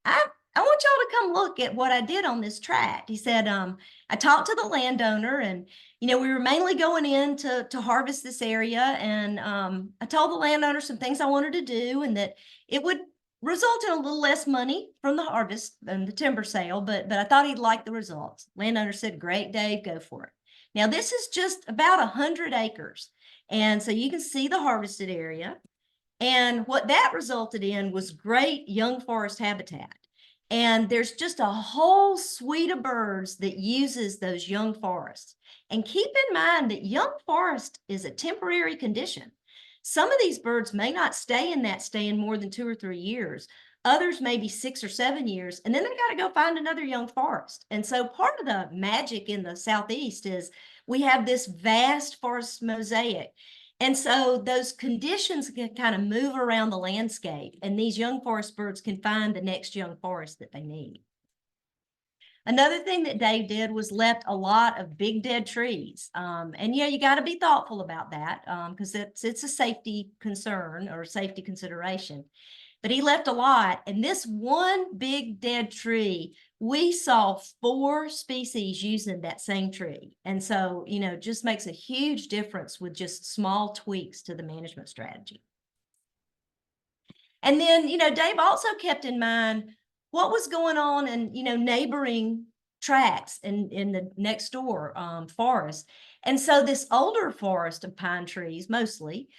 I want y'all to come look at what I did on this tract." He said, I talked to the landowner, and we were mainly going in to harvest this area, and I told the landowner some things I wanted to do, and that it would result in a little less money from the harvest than the timber sale, but I thought he'd like the results. Landowner said, "Great, Dave, go for it." Now this is just about 100 acres, and so you can see the harvested area, and what that resulted in was great young forest habitat. And there's just a whole suite of birds that uses those young forests. And keep in mind that young forest is a temporary condition. Some of these birds may not stay in more than 2 or 3 years. Others may be 6 or 7 years, and then they got to go find another young forest. And so part of the magic in the Southeast is we have this vast forest mosaic. And so those conditions can kind of move around the landscape, and these young forest birds can find the next young forest that they need. Another thing that Dave did was left a lot of big dead trees. And you got to be thoughtful about that because it's a safety concern or a safety consideration. but he left a lot. And this one big dead tree, we saw 4 species using that same tree. And so, you know, just makes a huge difference with just small tweaks to the management strategy. And then, you know, Dave also kept in mind what was going on in, you know, neighboring tracts in the next door forest. And so this older forest of pine trees mostly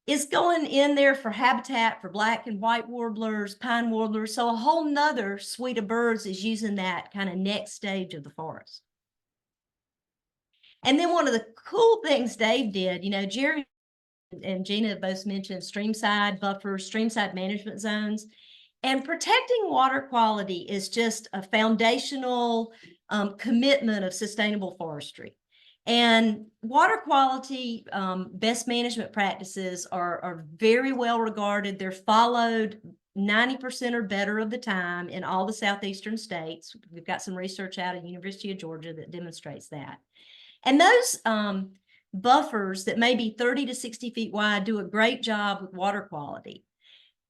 is going in there for habitat for black and white warblers, pine warblers. So a whole nother suite of birds is using that kind of next stage of the forest. And then one of the cool things Dave did, you know, Jerry and Gina both mentioned streamside buffers, streamside management zones. And protecting water quality is just a foundational commitment of sustainable forestry. And water quality best management practices are very well regarded. They're followed 90% or better of the time in all the southeastern states. We've got some research out of University of Georgia that demonstrates that. And those buffers that may be 30 to 60 feet wide do a great job with water quality.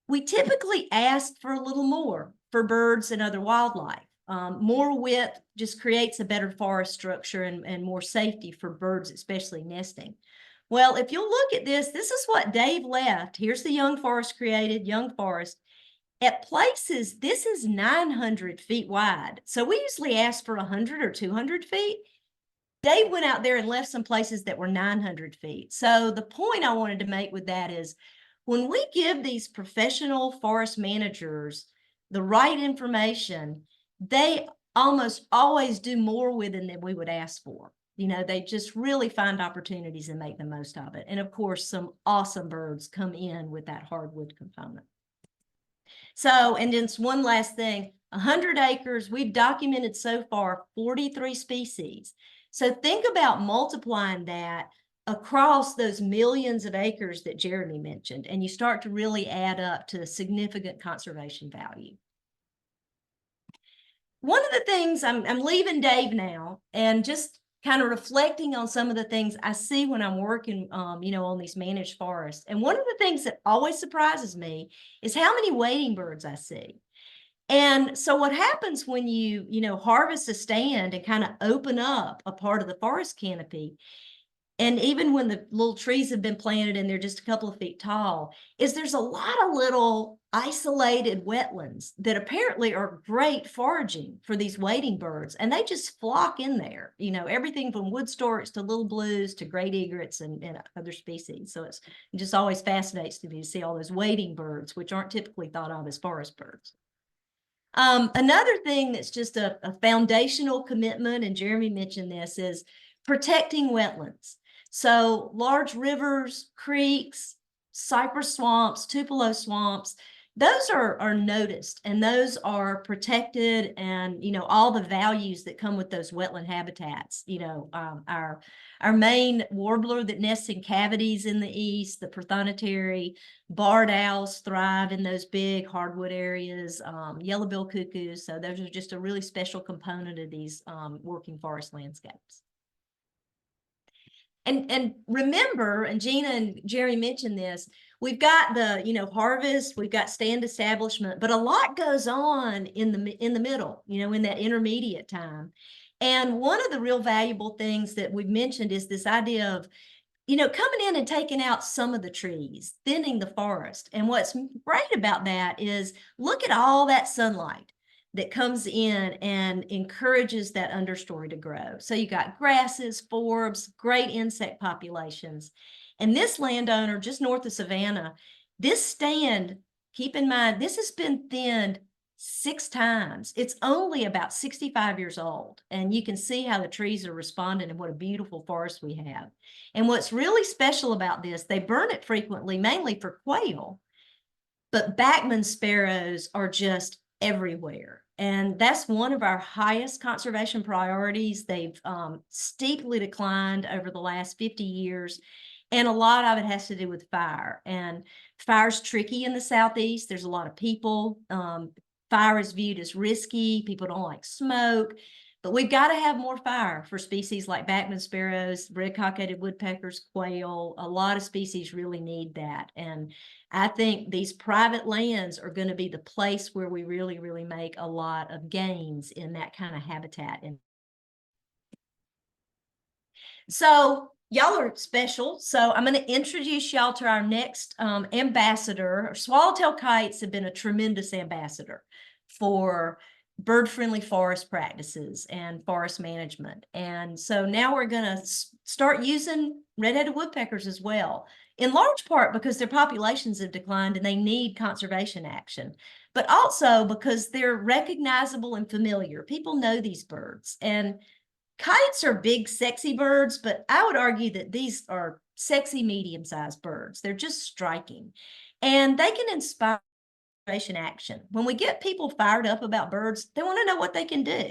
We typically ask for a little more for birds and other wildlife. More width just creates a better forest structure and more safety for birds, especially nesting. Well, if you'll look at this, this is what Dave left. Here's the young forest created, young forest. At places, this is 900 feet wide. So we usually ask for 100 or 200 feet. Dave went out there and left some places that were 900 feet. So the point I wanted to make with that is when we give these professional forest managers the right information, they almost always do more with it than we would ask for. You know, they just really find opportunities and make the most of it. And of course, some awesome birds come in with that hardwood component. So, and then one last thing, 100 acres, we've documented so far 43 species. So think about multiplying that across those millions of acres that Jeremy mentioned, and you start to really add up to significant conservation value. One of the things, I'm leaving Dave now and just kind of reflecting on some of the things I see when I'm working, you know, on these managed forests. And one of the things that always surprises me is how many wading birds I see. And so what happens when you know, harvest a stand and kind of open up a part of the forest canopy, and even when the little trees have been planted and they're just a couple of feet tall, is there's a lot of little isolated wetlands that apparently are great foraging for these wading birds. And they just flock in there, you know, everything from wood storks to little blues to great egrets and other species. So it just always fascinates me to see all those wading birds, which aren't typically thought of as forest birds. Another thing that's just a foundational commitment, and Jeremy mentioned this, is protecting wetlands. So large rivers, creeks, cypress swamps, tupelo swamps, those are noticed and those are protected, and, you know, all the values that come with those wetland habitats. You know, our main warbler that nests in cavities in the east, the Prothonotary, barred owls thrive in those big hardwood areas, yellow-billed cuckoos. So those are just a really special component of these working forest landscapes. And remember, and Gina and Jerry mentioned this, we've got the, you know, harvest, we've got stand establishment, but a lot goes on in the middle, you know, in that intermediate time. And one of the real valuable things that we've mentioned is this idea of, you know, coming in and taking out some of the trees, thinning the forest. And what's great about that is look at all that sunlight that comes in and encourages that understory to grow. So you got grasses, forbs, great insect populations. And this landowner just north of Savannah, this stand, keep in mind, this has been thinned 6 times. It's only about 65 years old. And you can see how the trees are responding and what a beautiful forest we have. And what's really special about this, they burn it frequently, mainly for quail, but Bachman sparrows are just everywhere. And that's one of our highest conservation priorities. They've steeply declined over the last 50 years. And a lot of it has to do with fire. And fire's tricky in the Southeast. There's a lot of people. Fire is viewed as risky. People don't like smoke. but we've got to have more fire for species like Bachman sparrows, red-cockaded woodpeckers, quail. A lot of species really need that. And I think these private lands are going to be the place where we really, really make a lot of gains in that kind of habitat. And so y'all are special. So I'm going to introduce y'all to our next ambassador. Swallow-tailed kites have been a tremendous ambassador for bird-friendly forest practices and forest management. And so now we're going to start using red-headed woodpeckers as well, in large part because their populations have declined and they need conservation action, but also because they're recognizable and familiar. People know these birds, and kites are big, sexy birds, but I would argue that these are sexy, medium-sized birds. They're just striking, and they can inspire action. When we get people fired up about birds, they want to know what they can do.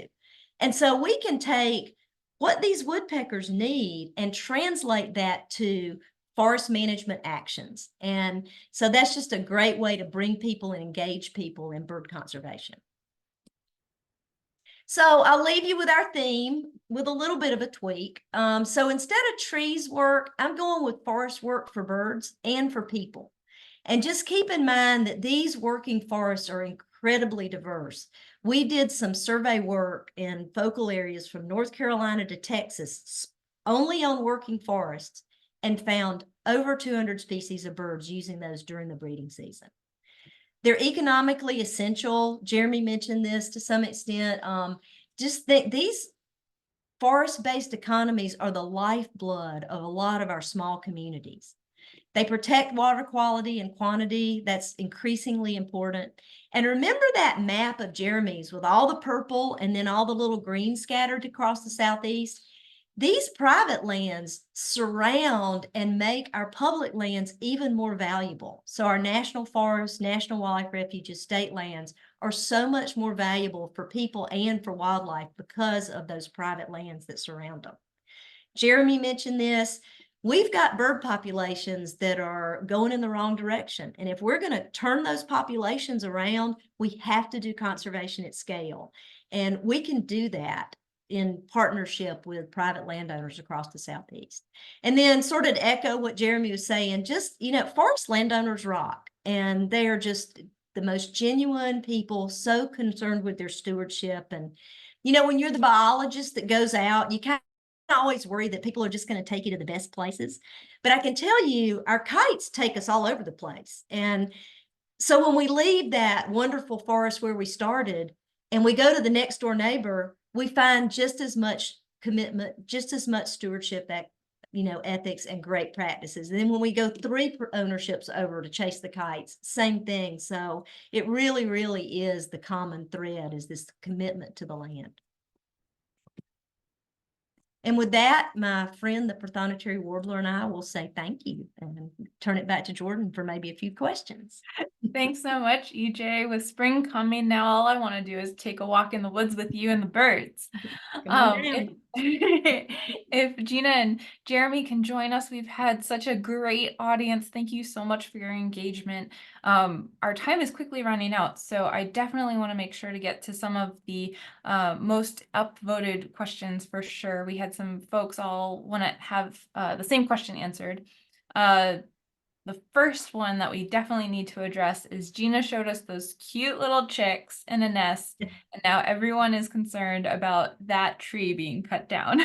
And so we can take what these woodpeckers need and translate that to forest management actions. And so that's just a great way to bring people and engage people in bird conservation. So I'll leave you with our theme with a little bit of a tweak. So instead of trees work, I'm going with forest work for birds and for people. And just keep in mind that these working forests are incredibly diverse. We did some survey work in focal areas from North Carolina to Texas, only on working forests, and found over 200 species of birds using those during the breeding season. They're economically essential. Jeremy mentioned this to some extent. Just that these forest-based economies are the lifeblood of a lot of our small communities. They protect water quality and quantity. That's increasingly important. And remember that map of Jeremy's with all the purple and then all the little green scattered across the southeast? These private lands surround and make our public lands even more valuable. So our national forests, national wildlife refuges, state lands are so much more valuable for people and for wildlife because of those private lands that surround them. Jeremy mentioned this. We've got bird populations that are going in the wrong direction. And if we're going to turn those populations around, we have to do conservation at scale. And we can do that in partnership with private landowners across the Southeast. And then sort of to echo what Jeremy was saying, just, forest landowners rock. And they are just the most genuine people, so concerned with their stewardship. And, when you're the biologist that goes out, you kind of always worry that people are just going to take you to the best places. But I can tell you, our kites take us all over the place. And so when we leave that wonderful forest where we started and we go to the next door neighbor, we find just as much commitment, just as much stewardship, ethics and great practices. And then when we go 3 ownerships over to chase the kites, same thing. So it really, really is the common thread, is this commitment to the land. And with that, my friend, the Prothonotary Warbler, and I will say thank you and turn it back to Jordan for maybe a few questions. Thanks so much, EJ. With spring coming now, all I want to do is take a walk in the woods with you and the birds. If Gina and Jeremy can join us, we've had such a great audience. Thank you so much for your engagement. Our time is quickly running out, so I definitely want to make sure to get to some of the most upvoted questions for sure. We had some folks all want to have the same question answered. The first one that we definitely need to address is Gina showed us those cute little chicks in a nest, and now everyone is concerned about that tree being cut down.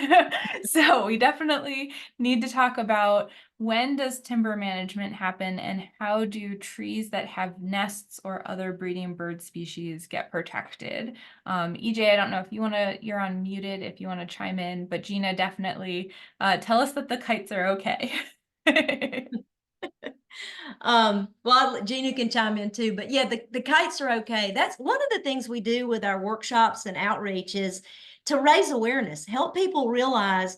So we definitely need to talk about, when does timber management happen and how do trees that have nests or other breeding bird species get protected? EJ, I don't know if you want to, you're unmuted if you want to chime in, but Gina, definitely tell us that the kites are okay. Well, Gina can chime in too, but yeah, the kites are okay. That's one of the things we do with our workshops and outreach, is to raise awareness, help people realize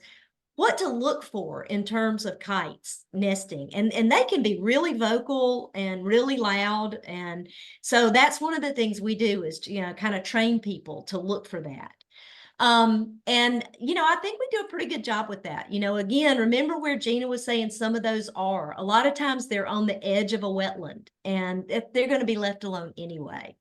what to look for in terms of kites nesting. And they can be really vocal and really loud. And so that's one of the things we do, is to, kind of train people to look for that. And, I think we do a pretty good job with that. Again, remember where Gina was saying some of those are. A lot of times they're on the edge of a wetland, and they're going to be left alone anyway.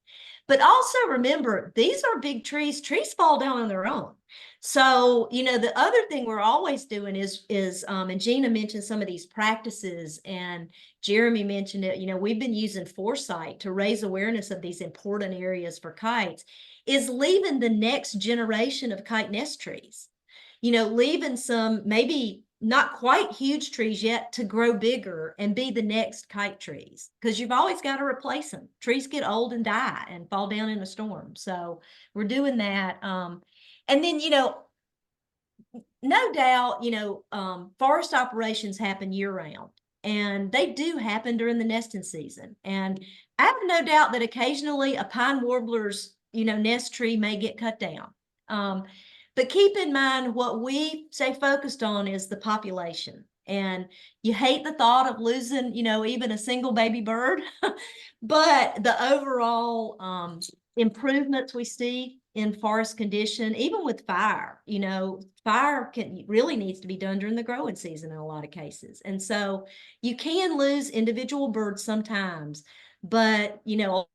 But also remember, these are big trees. Trees fall down on their own. So, you know, the other thing we're always doing is and Gina mentioned some of these practices, and Jeremy mentioned it, you know, we've been using foresight to raise awareness of these important areas for kites, is leaving the next generation of kite nest trees, you know, leaving some maybe not quite huge trees yet to grow bigger and be the next kite trees, because you've always got to replace them. Trees get old and die and fall down in a storm. So we're doing that. And then, you know, no doubt, you know, forest operations happen year round, and they do happen during the nesting season. And I have no doubt that occasionally a pine warbler's, you know, nest tree may get cut down. But keep in mind, what we stay focused on is the population. And you hate the thought of losing, you know, even a single baby bird, but the overall improvements we see in forest condition, even with fire, you know, fire really needs to be done during the growing season in a lot of cases. And so you can lose individual birds sometimes, but, you know,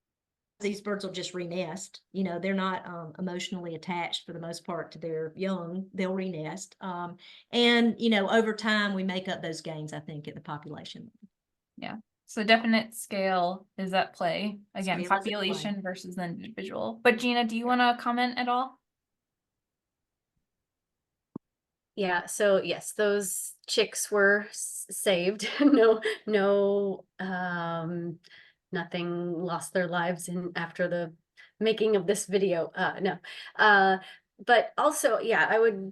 these birds will just renest. You know, they're not emotionally attached for the most part to their young. They'll renest. And, you know, over time, we make up those gains, I think, at the population. Yeah. So definite scale is at play. Again, Scale is at population play. versus the individual. But Gina, do you want to comment at all? Yeah, so yes, those chicks were saved. No, nothing lost their lives after the making of this video. No. But also, yeah, I would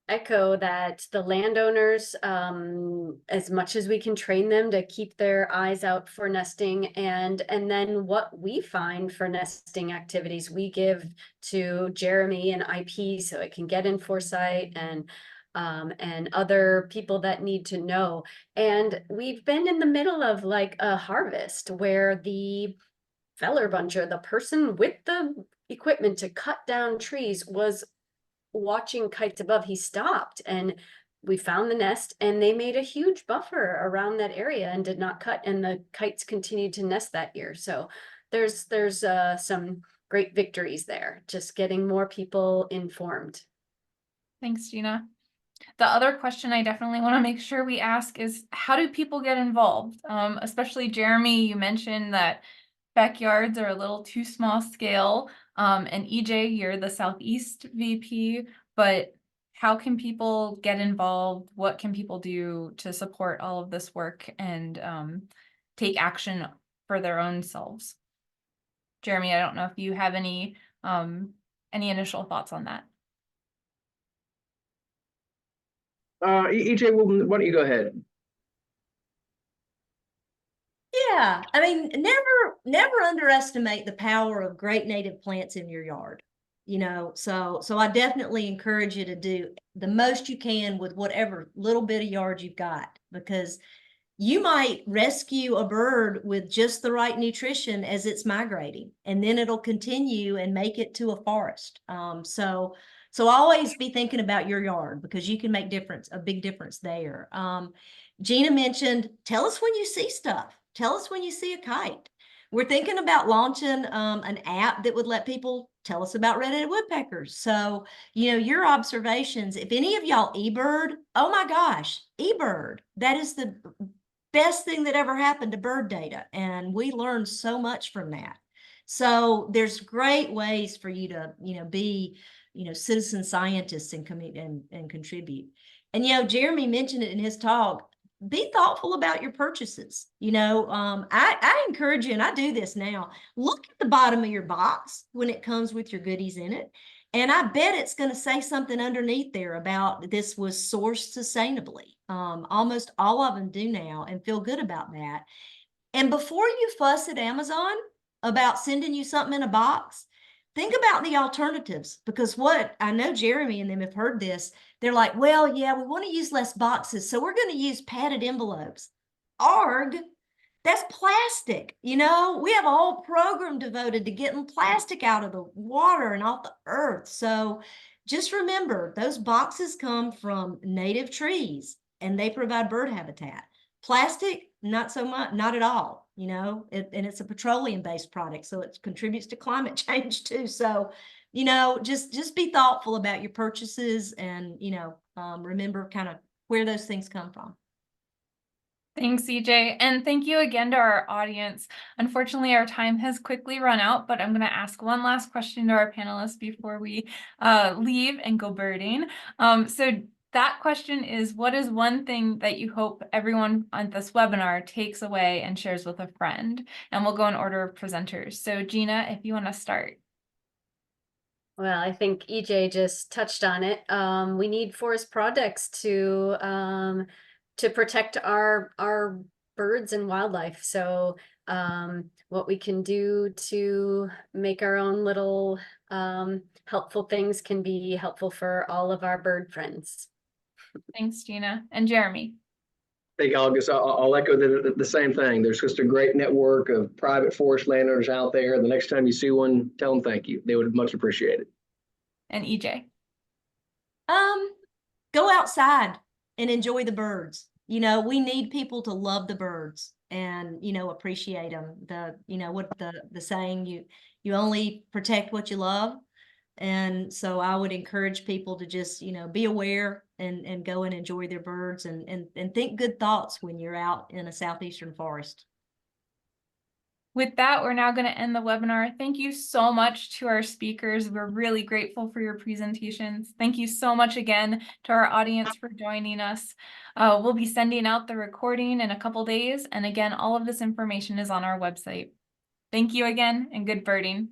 echo that the landowners, as much as we can train them to keep their eyes out for nesting, and then what we find for nesting activities, we give to Jeremy and IP so it can get in foresight, and other people that need to know. And we've been in the middle of like a harvest where the feller buncher, the person with the equipment to cut down trees, was watching kites above. He stopped, and we found the nest, and they made a huge buffer around that area and did not cut, and the kites continued to nest that year. So there's some great victories there, just getting more people informed. Thanks, Gina. The other question I definitely want to make sure we ask is, how do people get involved? Especially Jeremy, you mentioned that backyards are a little too small scale. And EJ, you're the Southeast VP, but how can people get involved? What can people do to support all of this work and take action for their own selves? Jeremy, I don't know if you have any initial thoughts on that. EJ, why don't you go ahead? Yeah, I mean, never underestimate the power of great native plants in your yard. You know, so I definitely encourage you to do the most you can with whatever little bit of yard you've got, because you might rescue a bird with just the right nutrition as it's migrating, and then it'll continue and make it to a forest. So always be thinking about your yard, because you can make a big difference there. Gina mentioned, tell us when you see stuff. Tell us when you see a kite. We're thinking about launching an app that would let people tell us about red-headed woodpeckers. So, you know, your observations, if any of y'all eBird, oh my gosh, eBird, that is the best thing that ever happened to bird data. And we learned so much from that. So there's great ways for you to, you know, be, you know, citizen scientists and contribute. And, you know, Jeremy mentioned it in his talk. Be thoughtful about your purchases. You know, I encourage you, and I do this now, look at the bottom of your box when it comes with your goodies in it. And I bet it's going to say something underneath there about this was sourced sustainably. Almost all of them do now, and feel good about that. And before you fuss at Amazon about sending you something in a box, think about the alternatives, because what I know Jeremy and them have heard this. They're like, well, yeah, we want to use less boxes, so we're going to use padded envelopes. Arg, that's plastic. You know, we have a whole program devoted to getting plastic out of the water and off the earth. So just remember, those boxes come from native trees, and they provide bird habitat. Plastic, not so much, not at all. and it's a petroleum-based product, so it contributes to climate change too. So, just be thoughtful about your purchases and, remember kind of where those things come from. Thanks, CJ. And thank you again to our audience. Unfortunately, our time has quickly run out, but I'm going to ask one last question to our panelists before we leave and go birding. So that question is, what is one thing that you hope everyone on this webinar takes away and shares with a friend? And we'll go in order of presenters. So Gina, if you want to start. Well, I think EJ just touched on it. We need forest products to protect our birds and wildlife. So what we can do to make our own little helpful things can be helpful for all of our bird friends. Thanks, Gina. And Jeremy. I think I'll echo the same thing. There's just a great network of private forest landowners out there. The next time you see one, tell them thank you. They would much appreciate it. And EJ. Go outside and enjoy the birds. We need people to love the birds and, appreciate them. What the saying, you only protect what you love. And so I would encourage people to just, be aware and go and enjoy their birds and think good thoughts when you're out in a southeastern forest. With that, we're now going to end the webinar. Thank you so much to our speakers. We're really grateful for your presentations. Thank you so much again to our audience for joining us. We'll be sending out the recording in a couple days. And again, all of this information is on our website. Thank you again and good birding.